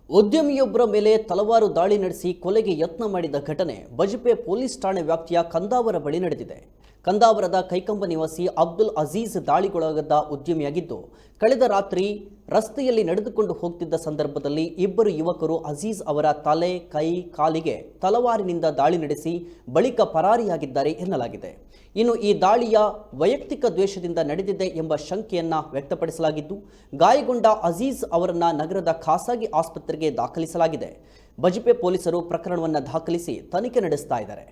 ಉದ್ಯಮಿಯೊಬ್ಬರ ಮೇಲೆ ತಲವಾರು ದಾಳಿ ನಡೆಸಿ ಕೊಲೆಗೆ ಯತ್ನ ಮಾಡಿದ ಘಟನೆ ಬಜಪೆ ಪೊಲೀಸ್ ಠಾಣೆ ವ್ಯಾಪ್ತಿಯ ಕಂದಾವರ ಬಳಿ ನಡೆದಿದೆ. ಕಂದಾವರದ ಕೈಕಂಬ ನಿವಾಸಿ ಅಬ್ದುಲ್ ಅಜೀಜ್ ದಾಳಿಗೊಳಗಾದ ಉದ್ಯಮಿಯಾಗಿದ್ದು, ಕಳೆದ ರಾತ್ರಿ ರಸ್ತೆಯಲ್ಲಿ ನಡೆದುಕೊಂಡು ಹೋಗ್ತಿದ್ದ ಸಂದರ್ಭದಲ್ಲಿ ಇಬ್ಬರು ಯುವಕರು ಅಜೀಜ್ ಅವರ ತಲೆ, ಕೈ, ಕಾಲಿಗೆ ತಲವಾರಿನಿಂದ ದಾಳಿ ನಡೆಸಿ ಬಳಿಕ ಪರಾರಿಯಾಗಿದ್ದಾರೆ ಎನ್ನಲಾಗಿದೆ. ಇನ್ನು ಈ ದಾಳಿಯ ವೈಯಕ್ತಿಕ ದ್ವೇಷದಿಂದ ನಡೆದಿದೆ ಎಂಬ ಶಂಕೆಯನ್ನ ವ್ಯಕ್ತಪಡಿಸಲಾಗಿದ್ದು, ಗಾಯಗೊಂಡ ಅಜೀಜ್ ಅವರನ್ನ ನಗರದ ಖಾಸಗಿ ಆಸ್ಪತ್ರೆಗೆ ದಾಖಲಿಸಲಾಗಿದೆ. ಬಜಪೆ ಪೊಲೀಸರು ಪ್ರಕರಣವನ್ನು ದಾಖಲಿಸಿ ತನಿಖೆ ನಡೆಸ್ತಾ ಇದ್ದಾರೆ.